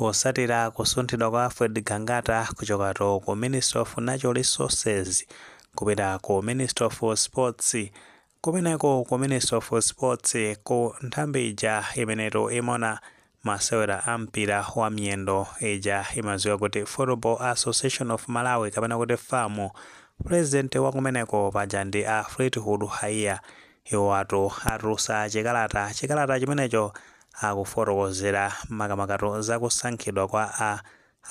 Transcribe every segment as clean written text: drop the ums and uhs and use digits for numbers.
posatira kusunthidwa kwa Fred Gangata kuchoka ku Ministry of Natural Resources kupita ku Ministry of Sports. Kumeneko ku Ministry of Sports ku nthambi ija imeneto imona masewera ampira wa miyendo ija imaziwa kuti Football Association of Malawi kapena kuti FAMU. President wa kumeneko paja ndi a Fleetwood Haiya iwo atusa chikalata chimenecho akufotokozera makamaka zakusankhidwa kwa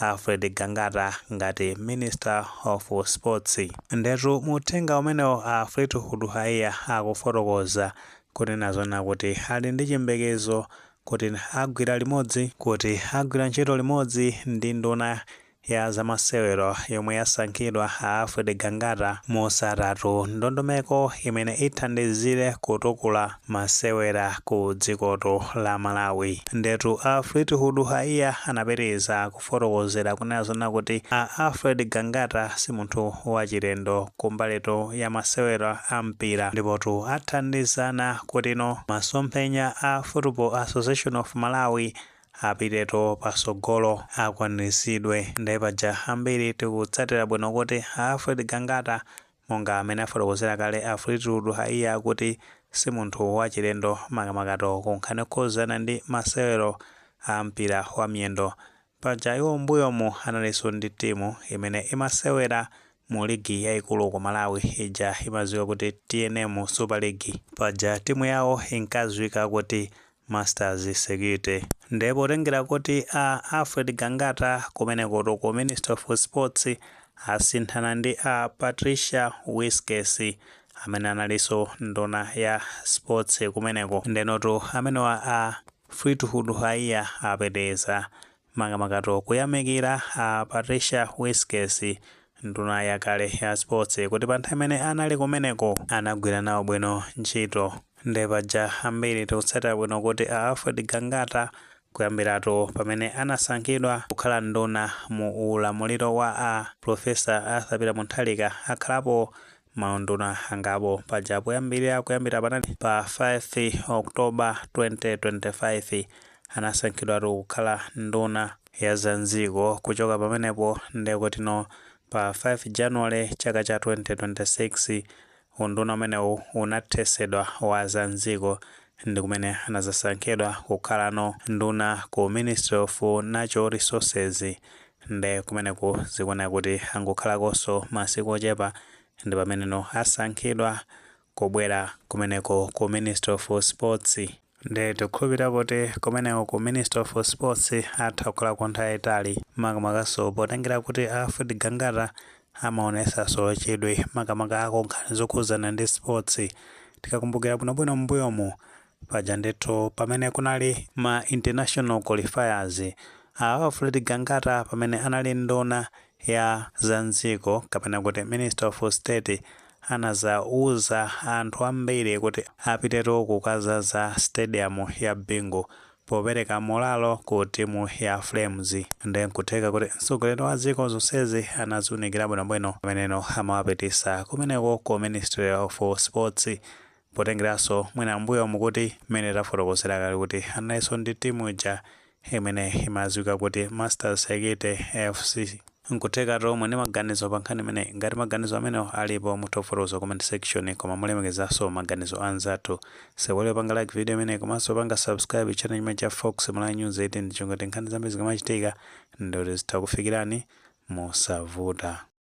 a Fred Gangata ngati Minister of Sports. Ndetu muthenga umenewo a Fleetwood Haiya akufotokoza kuti nazona kuti ali ndi chiyembekezo kuti agwira ntchito limodzi ndi nduna ya zamasewero yomwe yasankhidwa a Fred Gangata mosatatu ndondomeko imene ithandizire kutukula masewera ku dzikoto la Malawi. Ndetu a Fleetwood Haiya anapitiriza kufotokozera kunazona kuti a Fred Gangata si munthu wachilendo kumbaleto ya masewera ampira ndipotu athandizana kutino masomphenya a Football Association of Malawi apiteto pasogolo akwaniritsidwe. Ndiye paja ambiri tikutsatira bwino kuti a Fred Gangata monga amene afotokozera kale a Fleetwood Haiya kuti si munthu wachilendo makamaka kunkhani yokhuzana ndi masewero a mpira wa miyendo. Paja iwo mbuyomu analinso ndi timu imene imasewera mu ligi yayikulu ku Malawi ija imaziwa kuti TNM Super League. Paja timu yawo inkaziwika kuti Masters Security. Ndipo tengera kuti a Fred Gangata kumeneko ku Ministry of Sports asinthana ndi a Patricia Whiskers amene analinso nduna ya sports kumeneko. Ndenotu amenewa a Fleetwood Haiya apitiriza makamaka kuyamikira a Patricia Whiskers nduna yakale ya sports kuti pa nthawi imene anali kumeneko anagwira nawo bwino ntchito. Ndiye paja ambiri tikutsatira bwino kuti a Fred Gangata kuyambiratu pamene anasankhidwa kukhala nduna mu ulamuliro wa a Professor Arthur Peter Mutharika akhalapo maunduna angapo. Paja kuyambira panali pa 5 October 2025 anasankhidwatu kukhala nduna ya Zanzibar kuchoka pamenepo. Ndiye kuti pa 5 January chaka cha 2026 unduna umenewu unathesedwa wa Zanzibar ndi kumene anazasankhidwa kukhala nduna ku Ministry of Natural Resources. Ndiye kumeneko zikuona kuti angokhalakonso masiku ochepa ndi pamene asankhidwa kubwera kumeneko ku Ministry of Sports. Ndiye tikukhulupirira kuti kumeneko ku Ministry of Sports atha kukhala kwa nthawi yayitali makamakaso potengera kuti a Fred Gangata amaonesanso chidwi makamaka akonkhani zokhuzana ndi sports. Tikakumbukira bwinobwino mbuyomu paja ndithu pamene kunali ma international qualifiers a Fred Gangata pamene anali nduna ya Zanzibar kapena kuti Minister of State anazauza anthu ambiri kuti apitetu kukazaza stadium ya Bingu popereka molalo ku timu ya Flames. Ndiye nkutheka kuti mtsogoleri wa dziko zonsezi anaziunikira bwinobwino pamene amawapitisa kumeneko ku Ministry of Sports potengeranso mwina mbuyo mukuti mmene tafotokozera kale kuti analinso ndi timu ija imene imaziwika kuti Masters Security FC. Nkutheka tomwe ndi maganizo pa nkhani imene ngati maganizo amene alipo mutofotokoza comment section koma mulemekezanso maganizo anzathu. Sekolewa panga like video imene komanso panga subscribe channel imene cha Fox Malawi News 18 ndicho ngati nkhani zambiri zikamachitika ndi zitakufikirani mosavuta.